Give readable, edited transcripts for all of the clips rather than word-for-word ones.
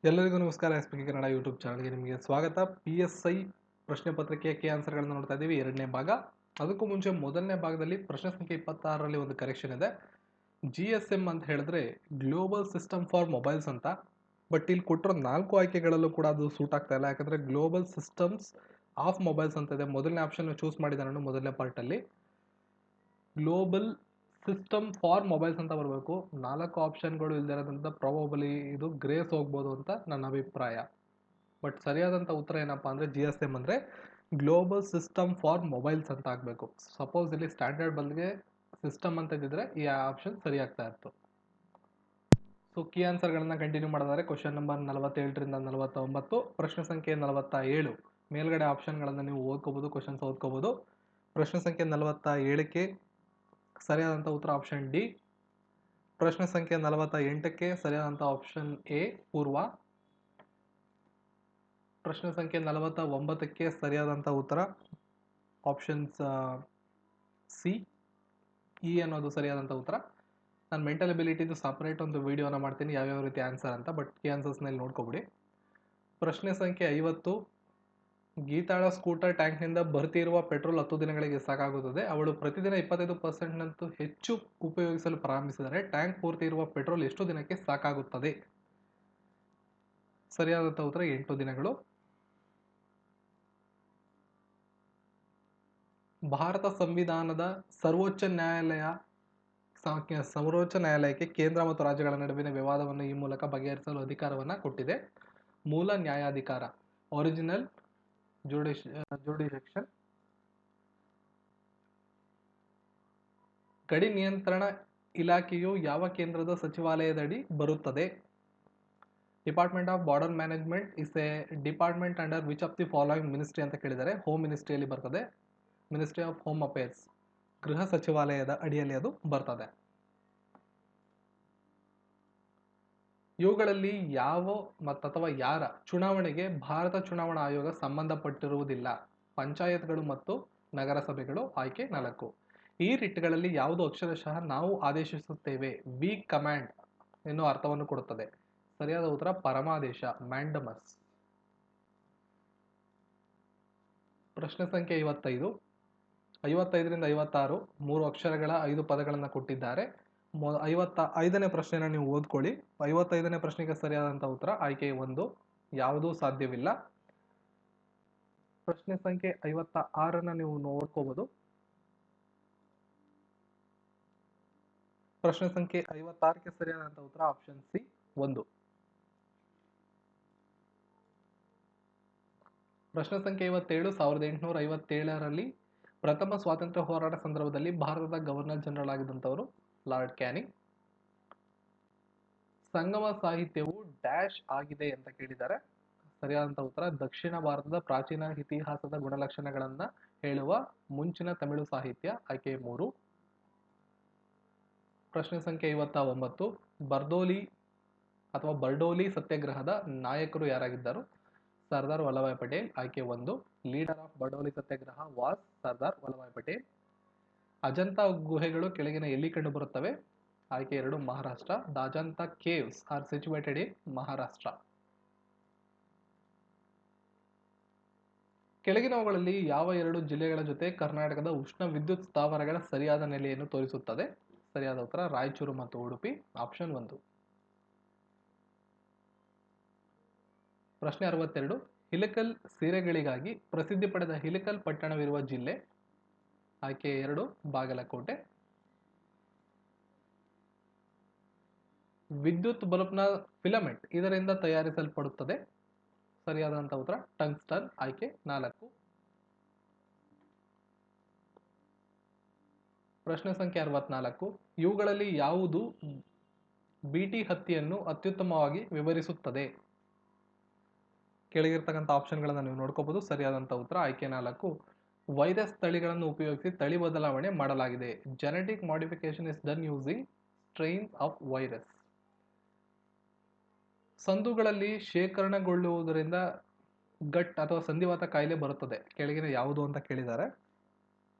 ಎಲ್ಲರಿಗೂ ನಮಸ್ಕಾರ. SP Kannada YouTube ಚಾನಲ್ಗೆ ನಿಮಗೆ ಸ್ವಾಗತ. PSI ಪ್ರಶ್ನೆ ಪತ್ರಿಕೆಯ ಕೆ ಆನ್ಸರ್ಗಳನ್ನು ನೋಡ್ತಾ ಇದ್ದೀವಿ. ಎರಡನೇ ಭಾಗ. ಅದಕ್ಕೂ ಮುಂಚೆ ಮೊದಲನೇ ಭಾಗದಲ್ಲಿ ಪ್ರಶ್ನೆ ಸಂಖ್ಯೆ 26ರಲ್ಲಿ ಒಂದು ಕರೆಕ್ಷನ್ ಇದೆ. GSM ಅಂತ ಹೇಳಿದ್ರೆ ಗ್ಲೋಬಲ್ ಸಿಸ್ಟಮ್ ಫಾರ್ ಮೊಬೈಲ್ಸ್ ಅಂತ. ಬಟ್ ಇಲ್ಲಿ ಕೊಟ್ಟಿರೋ 4 ಆಯ್ಕೆಗಳಲ್ಲೂ ಕೂಡ ಅದು ಸೂಟ್ ಆಗ್ತಾ ಇಲ್ಲ. ಯಾಕಂದ್ರೆ ಗ್ಲೋಬಲ್ ಸಿಸ್ಟಮ್ಸ್ ಆಫ್ ಮೊಬೈಲ್ಸ್ ಅಂತ ಇದೆ. ಮೊದಲನೇ ಆಪ್ಷನ್ ಚೂಸ್ ಮಾಡಿದೆ ನಾನು ಮೊದಲನೇ ಪಾರ್ಟಲ್ಲಿ. ಗ್ಲೋಬಲ್ ಸಿಸ್ಟಮ್ ಫಾರ್ ಮೊಬೈಲ್ಸ್ ಅಂತ ಬರಬೇಕು. 4 ಆಪ್ಷನ್ಗಳು ಇಲ್ದಿರೋದ್ರಿಂದ ಪ್ರಾಬಬಲಿ ಇದು ಗ್ರೇಸ್ ಹೋಗ್ಬೋದು ಅಂತ ನನ್ನ ಅಭಿಪ್ರಾಯ. ಬಟ್ ಸರಿಯಾದಂಥ ಉತ್ತರ ಏನಪ್ಪಾ ಅಂದರೆ GSM ಅಂದರೆ ಗ್ಲೋಬಲ್ ಸಿಸ್ಟಮ್ ಫಾರ್ ಮೊಬೈಲ್ಸ್ ಅಂತ ಆಗಬೇಕು. ಸಪೋಸ್ ಇಲ್ಲಿ ಸ್ಟ್ಯಾಂಡರ್ಡ್ ಬದಲಿಗೆ ಸಿಸ್ಟಮ್ ಅಂತ ಇದ್ದಿದ್ರೆ ಈ ಆಪ್ಷನ್ ಸರಿ ಆಗ್ತಾ ಇತ್ತು. ಸೊ ಕೀ ಆನ್ಸರ್ಗಳನ್ನ ಕಂಟಿನ್ಯೂ ಮಾಡಿದರೆ ಕ್ವಶನ್ ನಂಬರ್ 47ರಿಂದ 49, ಪ್ರಶ್ನೆ ಸಂಖ್ಯೆ 47. ಮೇಲ್ಗಡೆ ಆಪ್ಷನ್ಗಳನ್ನು ನೀವು ಓದ್ಕೋಬೋದು, ಕ್ವಶನ್ಸ್ ಓದ್ಕೋಬೋದು. ಪ್ರಶ್ನೆ ಸಂಖ್ಯೆ 47ಕ್ಕೆ ಸರಿಯಾದಂಥ ಉತ್ತರ ಆಪ್ಷನ್ ಡಿ. ಪ್ರಶ್ನೆ ಸಂಖ್ಯೆ 48ಕ್ಕೆ ಸರಿಯಾದಂಥ ಆಪ್ಷನ್ ಎ ಪೂರ್ವ. ಪ್ರಶ್ನೆ ಸಂಖ್ಯೆ 49ಕ್ಕೆ ಸರಿಯಾದಂಥ ಉತ್ತರ ಆಪ್ಷನ್ಸ್ ಸಿ, ಇ ಅನ್ನೋದು ಸರಿಯಾದಂಥ ಉತ್ತರ. ನಾನು ಮೆಂಟಲ್ ಎಬಿಲಿಟಿದು ಸಪ್ರೇಟ್ ಒಂದು ವಿಡಿಯೋನ ಮಾಡ್ತೀನಿ ಯಾವ್ಯಾವ ರೀತಿ ಆನ್ಸರ್ ಅಂತ. ಬಟ್ ಕೀ ಆನ್ಸರ್ಸ್ನಲ್ಲಿ ನೋಡ್ಕೊಬಿಡಿ. ಪ್ರಶ್ನೆ ಸಂಖ್ಯೆ 50. ಗೀತಾಳ ಸ್ಕೂಟರ್ ಟ್ಯಾಂಕ್ನಿಂದ ಬರ್ತಿರುವ ಪೆಟ್ರೋಲ್ 10 ದಿನಗಳಿಗೆ ಸಾಕಾಗುತ್ತದೆ. ಅವಳು ಪ್ರತಿದಿನ 25%ನಂತೂ ಹೆಚ್ಚು ಉಪಯೋಗಿಸಲು ಪ್ರಾರಂಭಿಸಿದರೆ ಟ್ಯಾಂಕ್ ಪೂರ್ತಿ ಇರುವ ಪೆಟ್ರೋಲ್ ಎಷ್ಟು ದಿನಕ್ಕೆ ಸಾಕಾಗುತ್ತದೆ? ಸರಿಯಾದಂಥ ಉತ್ತರ 8 ದಿನಗಳು. ಭಾರತ ಸಂವಿಧಾನದ ಸರ್ವೋಚ್ಚ ನ್ಯಾಯಾಲಯಕ್ಕೆ ಕೇಂದ್ರ ಮತ್ತು ರಾಜ್ಯಗಳ ನಡುವಿನ ವಿವಾದವನ್ನು ಈ ಮೂಲಕ ಬಗೆಹರಿಸಲು ಅಧಿಕಾರವನ್ನು ಕೊಟ್ಟಿದೆ. ಮೂಲ ನ್ಯಾಯಾಧಿಕಾರ, ಒರಿಜಿನಲ್ ಜುರಿಡಿಕ್ಷನ್. ಗಡಿ ನಿಯಂತ್ರಣ ಇಲಾಖೆಯು ಯಾವ ಕೇಂದ್ರದ ಸಚಿವಾಲಯದಡಿ ಬರುತ್ತದೆ? Department of border management is A department under which of the following ministry ಅಂತ ಕೇಳಿದರೆ ಹೋಮ್ ಮಿನಿಸ್ಟ್ರಿಯಲ್ಲಿ ಬರ್ತದೆ. ಮಿನಿಸ್ಟ್ರಿ ಆಫ್ ಹೋಮ್ ಅಫೇರ್ಸ್, ಗೃಹ ಸಚಿವಾಲಯದ ಅಡಿಯಲ್ಲಿ ಅದು ಬರ್ತದೆ. ಇವುಗಳಲ್ಲಿ ಯಾವ ಅಥವಾ ಯಾರ ಚುನಾವಣೆಗೆ ಭಾರತ ಚುನಾವಣಾ ಆಯೋಗ ಸಂಬಂಧಪಟ್ಟಿರುವುದಿಲ್ಲ? ಪಂಚಾಯತ್ಗಳು ಮತ್ತು ನಗರಸಭೆಗಳು. ಆಯ್ಕೆ 4. ಈ ರಿಟ್ಗಳಲ್ಲಿ ಯಾವುದು ಅಕ್ಷರಶಃ ನಾವು ಆದೇಶಿಸುತ್ತೇವೆ, ವಿ ಕಮಾಂಡ್ ಎನ್ನುವ ಅರ್ಥವನ್ನು ಕೊಡುತ್ತದೆ? ಸರಿಯಾದ ಉತ್ತರ ಪರಮಾದೇಶ, ಮ್ಯಾಂಡಮಸ್. ಪ್ರಶ್ನೆ ಸಂಖ್ಯೆ 55. 55ರಿಂದ 56 3 ಅಕ್ಷರಗಳ 5 ಪದಗಳನ್ನು ಕೊಟ್ಟಿದ್ದಾರೆ. 55ನೇ ಪ್ರಶ್ನೆನ ನೀವು ಓದ್ಕೊಳ್ಳಿ. 55ನೇ ಪ್ರಶ್ನೆಗೆ ಸರಿಯಾದಂಥ ಉತ್ತರ ಆಯ್ಕೆ 1, ಯಾವುದೂ ಸಾಧ್ಯವಿಲ್ಲ. ಪ್ರಶ್ನೆ ಸಂಖ್ಯೆ 56ನ ನೀವು ನೋಡ್ಕೋಬಹುದು. ಪ್ರಶ್ನೆ ಸಂಖ್ಯೆ 56ಕ್ಕೆ ಸರಿಯಾದಂಥ ಉತ್ತರ ಆಪ್ಷನ್ ಸಿ 1. ಪ್ರಶ್ನೆ ಸಂಖ್ಯೆ 57. 1857ರಲ್ಲಿ ಪ್ರಥಮ ಸ್ವಾತಂತ್ರ್ಯ ಹೋರಾಟ ಸಂದರ್ಭದಲ್ಲಿ ಭಾರತದ ಗವರ್ನರ್ ಜನರಲ್ ಆಗಿದ್ದಂಥವರು ಲಾರ್ಡ್ ಕ್ಯಾನಿಂಗ್. ಸಂಗಮ ಸಾಹಿತ್ಯವು ಡ್ಯಾಶ್ ಆಗಿದೆ ಅಂತ ಕೇಳಿದ್ದಾರೆ. ಸರಿಯಾದಂಥ ಉತ್ತರ ದಕ್ಷಿಣ ಭಾರತದ ಪ್ರಾಚೀನ ಇತಿಹಾಸದ ಗುಣಲಕ್ಷಣಗಳನ್ನ ಹೇಳುವ ಮುಂಚಿನ ತಮಿಳು ಸಾಹಿತ್ಯ. ಆಯ್ಕೆ 3. ಪ್ರಶ್ನೆ ಸಂಖ್ಯೆ 59. ಬರ್ಡೋಲಿ ಸತ್ಯಾಗ್ರಹದ ನಾಯಕರು ಯಾರಾಗಿದ್ದರು? ಸರ್ದಾರ್ ವಲ್ಲಭಾಯ್ ಪಟೇಲ್. ಆಯ್ಕೆ 1. Leader of Bardoli Satyagraha was Sardar Vallabhbhai Patel. Ajanta ಗುಹೆಗಳು ಕೆಳಗಿನ ಎಲ್ಲಿ ಕಂಡು ಬರುತ್ತವೆ? ಆಯ್ಕೆ 2. Maharashtra. The Ajanta caves are situated in Maharashtra. ಕೆಳಗಿನವುಗಳಲ್ಲಿ ಯಾವ 2 ಜಿಲ್ಲೆಗಳ ಜೊತೆ ಕರ್ನಾಟಕದ ಉಷ್ಣ ವಿದ್ಯುತ್ ಸ್ಥಾವರಗಳ ಸರಿಯಾದ ನೆಲೆಯನ್ನು ತೋರಿಸುತ್ತದೆ? ಸರಿಯಾದ ಉತ್ತರ ರಾಯಚೂರು ಮತ್ತು ಉಡುಪಿ. ಆಪ್ಷನ್ 1. ಪ್ರಶ್ನೆ 62. ಹಿಲಕಲ್ ಸೀರೆಗಳಿಗಾಗಿ ಪ್ರಸಿದ್ಧಿ ಪಡೆದ ಹಿಲಕಲ್ ಪಟ್ಟಣವಿರುವ ಜಿಲ್ಲೆ? ಆಯ್ಕೆ 2. ಬಾಗಲಕೋಟೆ. ವಿದ್ಯುತ್ ಬಲ್ಬ್ನ ಫಿಲಮೆಂಟ್ ಇದರಿಂದ ತಯಾರಿಸಲ್ಪಡುತ್ತದೆ? ಸರಿಯಾದಂಥ ಉತ್ತರ ಟಂಗ್ಸ್ಟನ್. ಆಯ್ಕೆ 4. ಪ್ರಶ್ನೆ ಸಂಖ್ಯೆ 64. ಇವುಗಳಲ್ಲಿ ಯಾವುದು ಬಿಟಿ ಹತ್ತಿಯನ್ನು ಅತ್ಯುತ್ತಮವಾಗಿ ವಿವರಿಸುತ್ತದೆ? ಕೆಳಗಿರ್ತಕ್ಕಂಥ ಆಪ್ಷನ್ಗಳನ್ನು ನೀವು ನೋಡ್ಕೋಬಹುದು. ಸರಿಯಾದಂಥ ಉತ್ತರ ಆಯ್ಕೆ 4. ವೈರಸ್ ತಳಿಗಳನ್ನು ಉಪಯೋಗಿಸಿ ತಳಿ ಬದಲಾವಣೆ ಮಾಡಲಾಗಿದೆ. Genetic modification is done using strains of virus. ಸಂದುಗಳಲ್ಲಿ ಶೇಖರಣೆಗೊಳ್ಳುವುದರಿಂದ ಗಟ್ ಅಥವಾ ಸಂಧಿವಾತ ಕಾಯಿಲೆ ಬರುತ್ತದೆ. ಕೆಳಗಿನ ಯಾವುದು ಅಂತ ಕೇಳಿದ್ದಾರೆ.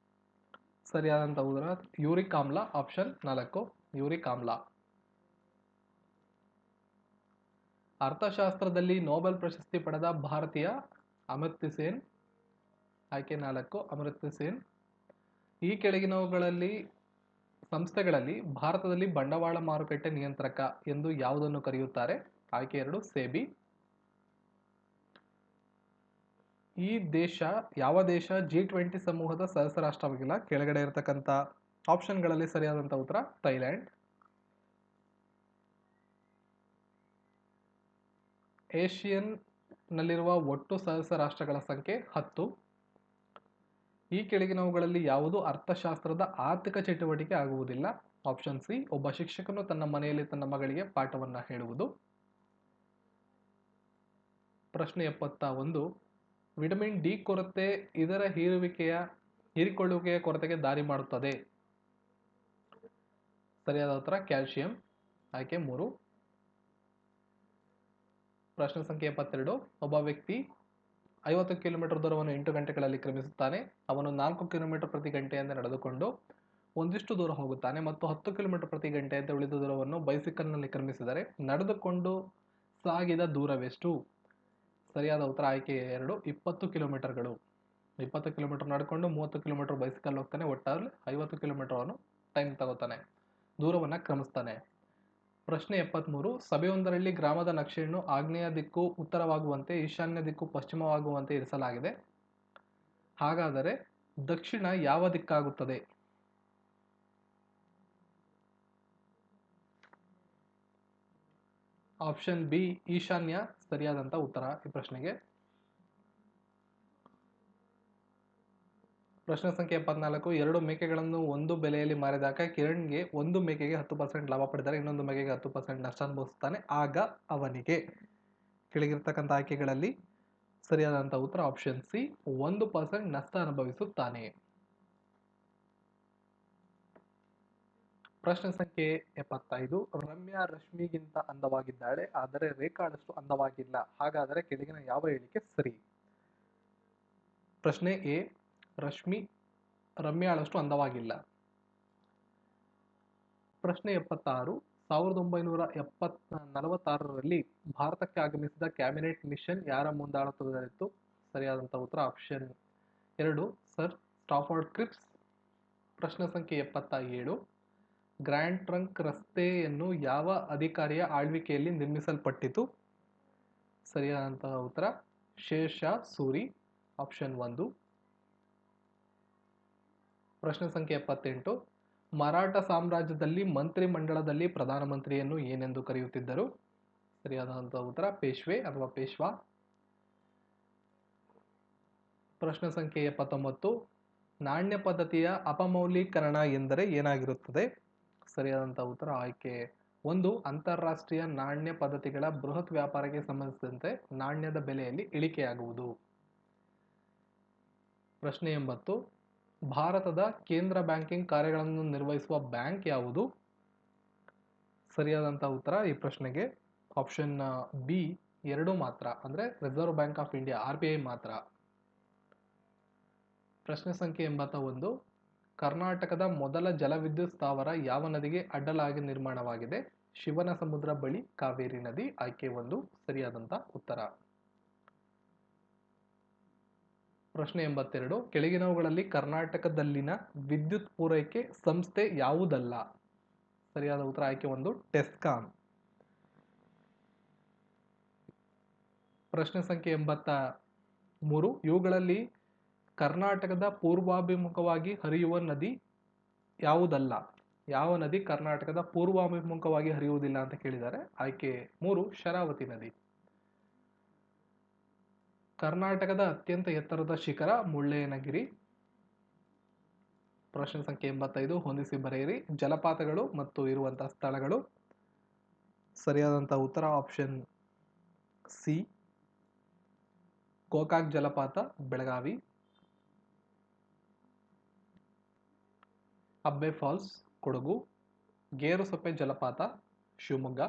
ಸರಿಯಾದಂಥ ಉತ್ತರ ಯೂರಿಕ್ ಆಮ್ಲ. ಆಪ್ಷನ್ 4. ಯೂರಿಕ್ ಆಮ್ಲ. ಅರ್ಥಶಾಸ್ತ್ರದಲ್ಲಿ ನೊಬೆಲ್ ಪ್ರಶಸ್ತಿ ಪಡೆದ ಭಾರತೀಯ ಅಮರ್ತ್ಯ ಸೇನ್. ಆಯ್ಕೆ 4 ಅಮರ್ತ್ಯ ಸೇನ್. ಈ ಕೆಳಗಿನವುಗಳಲ್ಲಿ ಸಂಸ್ಥೆಗಳಲ್ಲಿ ಭಾರತದಲ್ಲಿ ಬಂಡವಾಳ ಮಾರುಕಟ್ಟೆ ನಿಯಂತ್ರಕ ಎಂದು ಯಾವುದನ್ನು ಕರೆಯುತ್ತಾರೆ? ಆಯ್ಕೆ 2 ಸೆಬಿ. ಯಾವ ದೇಶ G20 ಸಮೂಹದ ಸದಸ್ಯ ರಾಷ್ಟ್ರವಾಗಿಲ್ಲ? ಕೆಳಗಡೆ ಇರತಕ್ಕಂಥ ಆಪ್ಷನ್ಗಳಲ್ಲಿ ಸರಿಯಾದಂಥ ಉತ್ತರ ಥೈಲ್ಯಾಂಡ್. ಏಷಿಯನ್ ನಲ್ಲಿರುವ ಒಟ್ಟು ಸದಸ್ಯ ರಾಷ್ಟ್ರಗಳ ಸಂಖ್ಯೆ 10. ಈ ಕೆಳಗಿನವುಗಳಲ್ಲಿ ಯಾವುದು ಅರ್ಥಶಾಸ್ತ್ರದ ಆರ್ಥಿಕ ಚಟುವಟಿಕೆ ಆಗುವುದಿಲ್ಲ? ಆಪ್ಷನ್ ಸಿ ಒಬ್ಬ ಶಿಕ್ಷಕನು ತನ್ನ ಮನೆಯಲ್ಲಿ ತನ್ನ ಮಗಳಿಗೆ ಪಾಠವನ್ನ ಹೇಳುವುದು. ಪ್ರಶ್ನೆ 71. ವಿಟಮಿನ್ ಡಿ ಕೊರತೆ ಇದರ ಹೀರಿಕೊಳ್ಳುವಿಕೆಯ ಕೊರತೆಗೆ ದಾರಿ ಮಾಡುತ್ತದೆ. ಸರಿಯಾದ ಉತ್ತರ ಕ್ಯಾಲ್ಸಿಯಂ. ಆಯ್ಕೆ 3. ಪ್ರಶ್ನೆ ಸಂಖ್ಯೆ 72. ಒಬ್ಬ ವ್ಯಕ್ತಿ 50 ಕಿಲೋಮೀಟರ್ ದೂರವನ್ನು 8 ಗಂಟೆಗಳಲ್ಲಿ ಕ್ರಮಿಸುತ್ತಾನೆ. ಅವನು 4 ಕಿಲೋಮೀಟರ್ ಪ್ರತಿ ಗಂಟೆಯಿಂದ ನಡೆದುಕೊಂಡು ಒಂದಿಷ್ಟು ದೂರ ಹೋಗುತ್ತಾನೆ ಮತ್ತು 10 ಕಿಲೋಮೀಟರ್ ಪ್ರತಿ ಗಂಟೆಯಂತೆ ಉಳಿದ ದೂರವನ್ನು ಬೈಸಿಕಲ್ನಲ್ಲಿ ಕ್ರಮಿಸಿದರೆ ನಡೆದುಕೊಂಡು ಸಾಗಿದ ದೂರವೆಷ್ಟು? ಸರಿಯಾದ ಉತ್ತರ ಆಯ್ಕೆ 2 20 ಕಿಲೋಮೀಟರ್ಗಳು. 20 ಕಿಲೋಮೀಟರ್ ನಡ್ಕೊಂಡು 30 ಕಿಲೋಮೀಟರ್ ಬೈಸಿಕಲ್ ಹೋಗ್ತಾನೆ. ಒಟ್ಟಾರೆ 50 ಕಿಲೋಮೀಟರ್ ಟೈಮ್ ತಗೋತಾನೆ, ದೂರವನ್ನು ಕ್ರಮಿಸ್ತಾನೆ. ಪ್ರಶ್ನೆ 73. ಸಭೆಯೊಂದರಲ್ಲಿ ಗ್ರಾಮದ ನಕ್ಷೆಯನ್ನು ಆಗ್ನೇಯ ದಿಕ್ಕು ಉತ್ತರವಾಗುವಂತೆ, ಈಶಾನ್ಯ ದಿಕ್ಕು ಪಶ್ಚಿಮವಾಗುವಂತೆ ಇರಿಸಲಾಗಿದೆ. ಹಾಗಾದರೆ ದಕ್ಷಿಣ ಯಾವ ದಿಕ್ಕಾಗುತ್ತದೆ? ಆಪ್ಷನ್ ಬಿ ಈಶಾನ್ಯ ಸರಿಯಾದಂತ ಉತ್ತರ ಈ ಪ್ರಶ್ನೆಗೆ. ಪ್ರಶ್ನೆ ಸಂಖ್ಯೆ 74. 2 ಮೇಕೆಗಳನ್ನು ಒಂದು ಬೆಲೆಯಲ್ಲಿ ಮಾರಿದಾಗ ಕಿರಣ್ಗೆ ಒಂದು ಮೇಕೆಗೆ 10% ಲಾಭ ಪಡೆದರೆ ಇನ್ನೊಂದು ಮೇಕೆಗೆ 10% ನಷ್ಟ ಅನುಭವಿಸುತ್ತಾನೆ. ಆಗ ಅವನಿಗೆ ಕೆಳಗಿರ್ತಕ್ಕಂಥ ಆಯ್ಕೆಗಳಲ್ಲಿ ಸರಿಯಾದಂಥ ಉತ್ತರ ಆಪ್ಷನ್ ಸಿ 1% ನಷ್ಟ ಅನುಭವಿಸುತ್ತಾನೆ. ಪ್ರಶ್ನೆ ಸಂಖ್ಯೆ 75. ರಮ್ಯಾ ರಶ್ಮಿಗಿಂತ ಅಂದವಾಗಿದ್ದಾಳೆ, ಆದರೆ ರೇಖಾಳಷ್ಟು ಅಂದವಾಗಿಲ್ಲ. ಹಾಗಾದರೆ ಕೆಳಗಿನ ಯಾವ ಹೇಳಿಕೆ ಸರಿ? ಪ್ರಶ್ನೆ ಎ ರಮ್ಯಾಳಷ್ಟು ಅಂದವಾಗಿಲ್ಲ. ಪ್ರಶ್ನೆ 76. 1946ರಲ್ಲಿ ಭಾರತಕ್ಕೆ ಆಗಮಿಸಿದ ಕ್ಯಾಬಿನೆಟ್ ಮಿಷನ್ ಯಾರ ಮುಂದಾಳತ್ವದಲ್ಲಿತ್ತು? ಸರಿಯಾದಂಥ ಉತ್ತರ ಆಪ್ಷನ್ 2 ಸರ್ ಸ್ಟಾಫರ್ಡ್ ಕ್ರಿಪ್ಸ್. ಪ್ರಶ್ನೆ ಸಂಖ್ಯೆ 77. ಗ್ರ್ಯಾಂಡ್ ಟ್ರಂಕ್ ರಸ್ತೆಯನ್ನು ಯಾವ ಅಧಿಕಾರಿಯ ಆಳ್ವಿಕೆಯಲ್ಲಿ ನಿರ್ಮಿಸಲ್ಪಟ್ಟಿತು? ಸರಿಯಾದಂತಹ ಉತ್ತರ ಶೇರ್ ಶಾ ಸೂರಿ, ಆಪ್ಷನ್ 1. ಪ್ರಶ್ನೆ ಸಂಖ್ಯೆ 78. ಮರಾಠ ಸಾಮ್ರಾಜ್ಯದಲ್ಲಿ ಮಂತ್ರಿ ಮಂಡಲದಲ್ಲಿ ಪ್ರಧಾನಮಂತ್ರಿಯನ್ನು ಏನೆಂದು ಕರೆಯುತ್ತಿದ್ದರು? ಸರಿಯಾದಂತಹ ಉತ್ತರ ಪೇಶ್ವೆ ಅಥವಾ ಪೇಶ್ವಾ. ಪ್ರಶ್ನೆ ಸಂಖ್ಯೆ 79. ನಾಣ್ಯ ಪದ್ಧತಿಯ ಅಪಮೌಲ್ಯೀಕರಣ ಎಂದರೆ ಏನಾಗಿರುತ್ತದೆ? ಸರಿಯಾದಂತಹ ಉತ್ತರ ಆಯ್ಕೆ 1 ಅಂತಾರಾಷ್ಟ್ರೀಯ ನಾಣ್ಯ ಪದ್ಧತಿಗಳ ಬೃಹತ್ ವ್ಯಾಪಾರಕ್ಕೆ ಸಂಬಂಧಿಸಿದಂತೆ ನಾಣ್ಯದ ಬೆಲೆಯಲ್ಲಿ ಇಳಿಕೆಯಾಗುವುದು. ಪ್ರಶ್ನೆ 80. ಭಾರತದ ಕೇಂದ್ರ ಬ್ಯಾಂಕಿಂಗ್ ಕಾರ್ಯಗಳನ್ನು ನಿರ್ವಹಿಸುವ ಬ್ಯಾಂಕ್ ಯಾವುದು? ಸರಿಯಾದಂತಹ ಉತ್ತರ ಈ ಪ್ರಶ್ನೆಗೆ ಆಪ್ಷನ್ ಬಿ 2 ಮಾತ್ರ, ಅಂದ್ರೆ reserve bank of India RBI ಮಾತ್ರ. ಪ್ರಶ್ನೆ ಸಂಖ್ಯೆ 81. ಕರ್ನಾಟಕದ ಮೊದಲ ಜಲವಿದ್ಯುತ್ ಸ್ಥಾವರ ಯಾವ ನದಿಗೆ ಅಡ್ಡಲಾಗಿ ನಿರ್ಮಾಣವಾಗಿದೆ? ಶಿವನ ಸಮುದ್ರ ಬಳಿ ಕಾವೇರಿ ನದಿ, ಆಯ್ಕೆ 1 ಸರಿಯಾದಂತ ಉತ್ತರ. ಪ್ರಶ್ನೆ 82. ಕೆಳಗಿನವುಗಳಲ್ಲಿ ಕರ್ನಾಟಕದಲ್ಲಿನ ವಿದ್ಯುತ್ ಪೂರೈಕೆ ಸಂಸ್ಥೆ ಯಾವುದಲ್ಲ? ಸರಿಯಾದ ಉತ್ತರ ಆಯ್ಕೆ 1 ಟೆಸ್ಕಾಂ. ಪ್ರಶ್ನೆ ಸಂಖ್ಯೆ 83. ಇವುಗಳಲ್ಲಿ ಕರ್ನಾಟಕದ ಪೂರ್ವಾಭಿಮುಖವಾಗಿ ಹರಿಯುವ ನದಿ ಯಾವುದಲ್ಲ? ಯಾವ ನದಿ ಕರ್ನಾಟಕದ ಪೂರ್ವಾಭಿಮುಖವಾಗಿ ಹರಿಯುವುದಿಲ್ಲ ಅಂತ ಕೇಳಿದ್ದಾರೆ. ಆಯ್ಕೆ 3 ಶರಾವತಿ ನದಿ. ಕರ್ನಾಟಕದ ಅತ್ಯಂತ ಎತ್ತರದ ಶಿಖರ ಮುಳ್ಳಯ್ಯನಗಿರಿ. ಪ್ರಶ್ನೆ ಸಂಖ್ಯೆ 85. ಹೊಂದಿಸಿ ಬರೆಯಿರಿ ಜಲಪಾತಗಳು ಮತ್ತು ಇರುವಂತಹ ಸ್ಥಳಗಳು. ಸರಿಯಾದಂತಹ ಉತ್ತರ ಆಪ್ಷನ್ ಸಿ ಗೋಕಾಕ್ ಜಲಪಾತ ಬೆಳಗಾವಿ, ಅಬ್ಬೆ ಫಾಲ್ಸ್ ಕೊಡಗು, ಗೇರುಸೊಪ್ಪೆ ಜಲಪಾತ ಶಿವಮೊಗ್ಗ,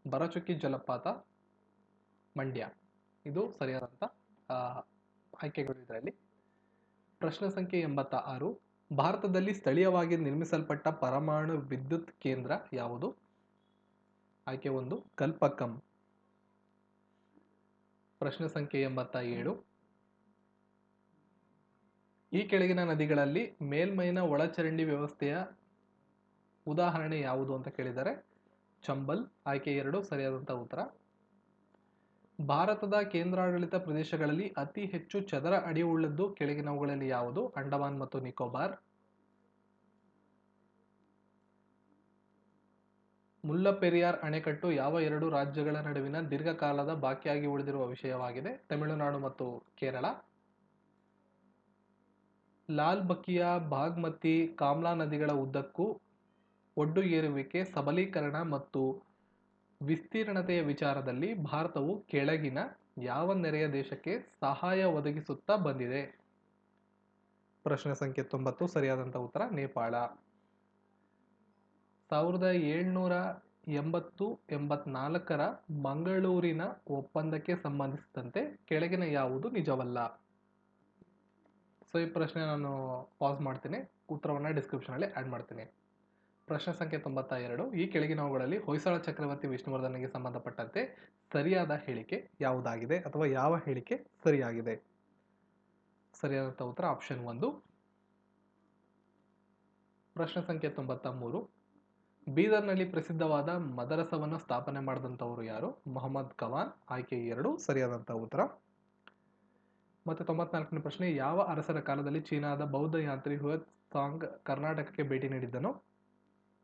ಬರಚುಕ್ಕಿ ಜಲಪಾತ ಮಂಡ್ಯ. ಇದು ಸರಿಯಾದಂತ ಆಯ್ಕೆಗಳು ಇದರಲ್ಲಿ. ಪ್ರಶ್ನೆ ಸಂಖ್ಯೆ 86. ಭಾರತದಲ್ಲಿ ಸ್ಥಳೀಯವಾಗಿ ನಿರ್ಮಿಸಲ್ಪಟ್ಟ ಪರಮಾಣು ವಿದ್ಯುತ್ ಕೇಂದ್ರ ಯಾವುದು? ಆಯ್ಕೆ 1 ಕಲ್ಪಕ್ಕಂ. ಪ್ರಶ್ನೆ ಸಂಖ್ಯೆ 87. ಈ ಕೆಳಗಿನ ನದಿಗಳಲ್ಲಿ ಮೇಲ್ಮೈನ ಒಳಚರಂಡಿ ವ್ಯವಸ್ಥೆಯ ಉದಾಹರಣೆ ಯಾವುದು ಅಂತ ಕೇಳಿದ್ದಾರೆ. ಚಂಬಲ್. ಆಯ್ಕೆ 2 ಸರಿಯಾದಂಥ ಉತ್ತರ. ಭಾರತದ ಕೇಂದ್ರಾಡಳಿತ ಪ್ರದೇಶಗಳಲ್ಲಿ ಅತಿ ಹೆಚ್ಚು ಚದರ ಅಡಿ ಉಳ್ಳದ್ದು ಕೆಳಗಿನವುಗಳಲ್ಲಿ ಯಾವುದು? ಅಂಡಮಾನ್ ಮತ್ತು ನಿಕೋಬಾರ್. ಮುಲ್ಲಪೆರಿಯಾರ್ ಅಣೆಕಟ್ಟು ಯಾವ ಎರಡು ರಾಜ್ಯಗಳ ನಡುವಿನ ದೀರ್ಘಕಾಲದ ಬಾಕಿಯಾಗಿ ಉಳಿದಿರುವ ವಿಷಯವಾಗಿದೆ? ತಮಿಳುನಾಡು ಮತ್ತು ಕೇರಳ. ಲಾಲ್ ಬಕಿಯಾ, ಬಾಗ್ಮತಿ, ಕಾಮ್ಲಾ ನದಿಗಳ ಉದ್ದಕ್ಕೂ ಒಡ್ಡು ಏರುವಿಕೆ, ಸಬಲೀಕರಣ ಮತ್ತು ವಿಸ್ತೀರ್ಣತೆಯ ವಿಚಾರದಲ್ಲಿ ಭಾರತವು ಕೆಳಗಿನ ಯಾವ ನೆರೆಯ ದೇಶಕ್ಕೆ ಸಹಾಯ ಒದಗಿಸುತ್ತಾ ಬಂದಿದೆ? ಪ್ರಶ್ನೆ ಸಂಖ್ಯೆ 90 ಸರಿಯಾದಂಥ ಉತ್ತರ ನೇಪಾಳ. 1780-84ರ ಮಂಗಳೂರಿನ ಒಪ್ಪಂದಕ್ಕೆ ಸಂಬಂಧಿಸಿದಂತೆ ಕೆಳಗಿನ ಯಾವುದು ನಿಜವಲ್ಲ? ಸೊ ಈ ಪ್ರಶ್ನೆ ನಾನು ಪಾಸ್ ಮಾಡ್ತೀನಿ, ಉತ್ತರವನ್ನು ಡಿಸ್ಕ್ರಿಪ್ಷನಲ್ಲಿ ಆ್ಯಡ್ ಮಾಡ್ತೀನಿ. ಪ್ರಶ್ನೆ ಸಂಖ್ಯೆ 92. ಈ ಕೆಳಗಿನವುಗಳಲ್ಲಿ ಹೊಯ್ಸಳ ಚಕ್ರವರ್ತಿ ವಿಷ್ಣುವರ್ಧನ್ಗೆ ಸಂಬಂಧಪಟ್ಟಂತೆ ಸರಿಯಾದ ಹೇಳಿಕೆ ಯಾವುದಾಗಿದೆ ಅಥವಾ ಯಾವ ಹೇಳಿಕೆ ಸರಿಯಾಗಿದೆ? ಸರಿಯಾದಂಥ ಉತ್ತರ ಆಪ್ಷನ್ 1. ಪ್ರಶ್ನೆ ಸಂಖ್ಯೆ 93. ಬೀದರ್ನಲ್ಲಿ ಪ್ರಸಿದ್ಧವಾದ ಮದರಸವನ್ನು ಸ್ಥಾಪನೆ ಮಾಡಿದಂಥವರು ಯಾರು? ಮೊಹಮ್ಮದ್ ಖವಾನ್. ಆಯ್ಕೆ 2 ಸರಿಯಾದಂಥ ಉತ್ತರ. ಮತ್ತು 94ನೇ ಪ್ರಶ್ನೆ. ಯಾವ ಅರಸರ ಕಾಲದಲ್ಲಿ ಚೀನಾದ ಬೌದ್ಧ ಯಾತ್ರಿ ಹುಯೆತ್ಸಾಂಗ್ ಕರ್ನಾಟಕಕ್ಕೆ ಭೇಟಿ ನೀಡಿದ್ದನು?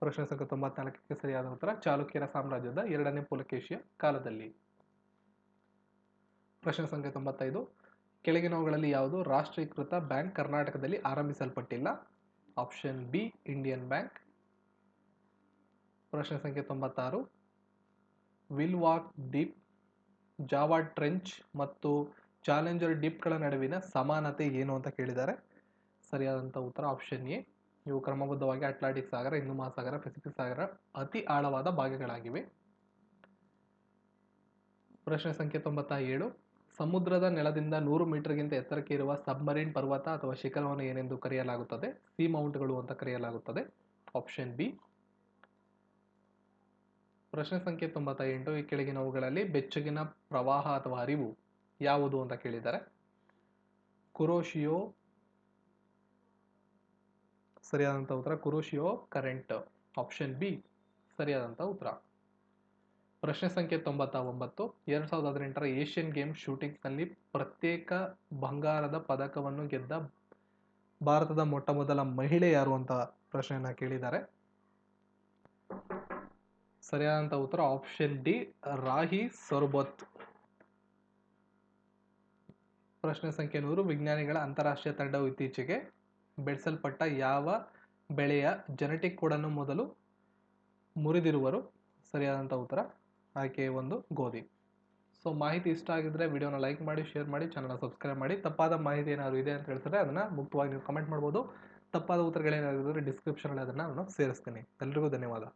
ಪ್ರಶ್ನೆ ಸಂಖ್ಯೆ 94ಕ್ಕೆ ಸರಿಯಾದ ಉತ್ತರ ಚಾಲುಕ್ಯರ ಸಾಮ್ರಾಜ್ಯದ 2ನೇ ಪುಲಕೇಶಿಯ ಕಾಲದಲ್ಲಿ. ಪ್ರಶ್ನೆ ಸಂಖ್ಯೆ 95. ಕೆಳಗಿನವುಗಳಲ್ಲಿ ಯಾವುದು ರಾಷ್ಟ್ರೀಕೃತ ಬ್ಯಾಂಕ್ ಕರ್ನಾಟಕದಲ್ಲಿ ಆರಂಭಿಸಲ್ಪಟ್ಟಿಲ್ಲ? Option B Indian bank. ಪ್ರಶ್ನೆ ಸಂಖ್ಯೆ 96. ವಿಲ್ವಾಕ್ ಡೀಪ್, ಜಾವಾ ಟ್ರೆಂಚ್ ಮತ್ತು ಚಾಲೆಂಜರ್ ಡೀಪ್ಗಳ ನಡುವಿನ ಸಮಾನತೆ ಏನು ಅಂತ ಕೇಳಿದ್ದಾರೆ. ಸರಿಯಾದಂಥ ಉತ್ತರ ಆಪ್ಷನ್ ಎ. ಇವು ಕ್ರಮಬದ್ಧವಾಗಿ ಅಟ್ಲಾಂಟಿಕ್ ಸಾಗರ, ಹಿಂದೂ ಮಹಾಸಾಗರ, ಪೆಸಿಫಿಕ್ ಸಾಗರ ಅತಿ ಆಳವಾದ ಭಾಗಗಳಾಗಿವೆ. ಪ್ರಶ್ನೆ ಸಂಖ್ಯೆ 97. ಸಮುದ್ರದ ನೆಲದಿಂದ 100 ಮೀಟರ್ಗಿಂತ ಎತ್ತರಕ್ಕೆ ಇರುವ ಸಬ್ಮರೀನ್ ಪರ್ವತ ಅಥವಾ ಶಿಖರವನ್ನು ಏನೆಂದು ಕರೆಯಲಾಗುತ್ತದೆ? ಸೀ ಮೌಂಟ್ಗಳು ಅಂತ ಕರೆಯಲಾಗುತ್ತದೆ. Option B. ಪ್ರಶ್ನೆ ಸಂಖ್ಯೆ 98. ಈ ಕೆಳಗಿನವುಗಳಲ್ಲಿ ಬೆಚ್ಚಗಿನ ಪ್ರವಾಹ ಅಥವಾ ಹರಿವು ಯಾವುದು ಅಂತ ಕೇಳಿದ್ದಾರೆ. ಕುರೋಶಿಯೋ. ಸರಿಯಾದಂಥ ಉತ್ತರ ಕುರೋಶಿಯೋ ಕರೆಂಟ್. ಆಪ್ಷನ್ ಬಿ ಸರಿಯಾದಂಥ ಉತ್ತರ. ಪ್ರಶ್ನೆ ಸಂಖ್ಯೆ 99. 2018ರ ಏಷ್ಯನ್ ಗೇಮ್ಸ್ ಶೂಟಿಂಗ್ಸ್ನಲ್ಲಿ ಪ್ರತ್ಯೇಕ ಬಂಗಾರದ ಪದಕವನ್ನು ಗೆದ್ದ ಭಾರತದ ಮೊಟ್ಟಮೊದಲ ಮಹಿಳೆ ಯಾರು ಅಂತ ಪ್ರಶ್ನೆಯನ್ನ ಕೇಳಿದ್ದಾರೆ. ಸರಿಯಾದಂಥ ಉತ್ತರ ಆಪ್ಷನ್ ಡಿ ರಾಹಿ ಸರ್ಬತ್. ಪ್ರಶ್ನೆ ಸಂಖ್ಯೆ 100. ವಿಜ್ಞಾನಿಗಳ ಅಂತಾರಾಷ್ಟ್ರೀಯ ತಂಡವು ಇತ್ತೀಚೆಗೆ ಬೆಳೆಸಲ್ಪಟ್ಟ ಯಾವ ಬೆಳೆಯ ಜೆನೆಟಿಕ್ ಕೋಡನ್ನು ಮೊದಲು ಮುರಿದಿರುವರು? ಸರಿಯಾದಂಥ ಉತ್ತರ ಆಯ್ಕೆ 1 ಗೋಧಿ. ಸೊ ಮಾಹಿತಿ ಇಷ್ಟ ಆಗಿದ್ರೆ ವಿಡಿಯೋನ ಲೈಕ್ ಮಾಡಿ, ಶೇರ್ ಮಾಡಿ, ಚಾನಲ್ನ ಸಬ್ಸ್ಕ್ರೈಬ್ ಮಾಡಿ. ತಪ್ಪಾದ ಮಾಹಿತಿ ಏನಾದರೂ ಇದೆ ಅಂತ ಹೇಳಿದ್ರೆ ಅದನ್ನು ಮುಕ್ತವಾಗಿ ನೀವು ಕಮೆಂಟ್ ಮಾಡ್ಬೋದು. ತಪ್ಪಾದ ಉತ್ತರಗಳೇನಾದರೂ ಡಿಸ್ಕ್ರಿಪ್ಷನಲ್ಲಿ ಅದನ್ನು ನಾನು ಸೇರಿಸ್ತೀನಿ. ಎಲ್ರಿಗೂ ಧನ್ಯವಾದ.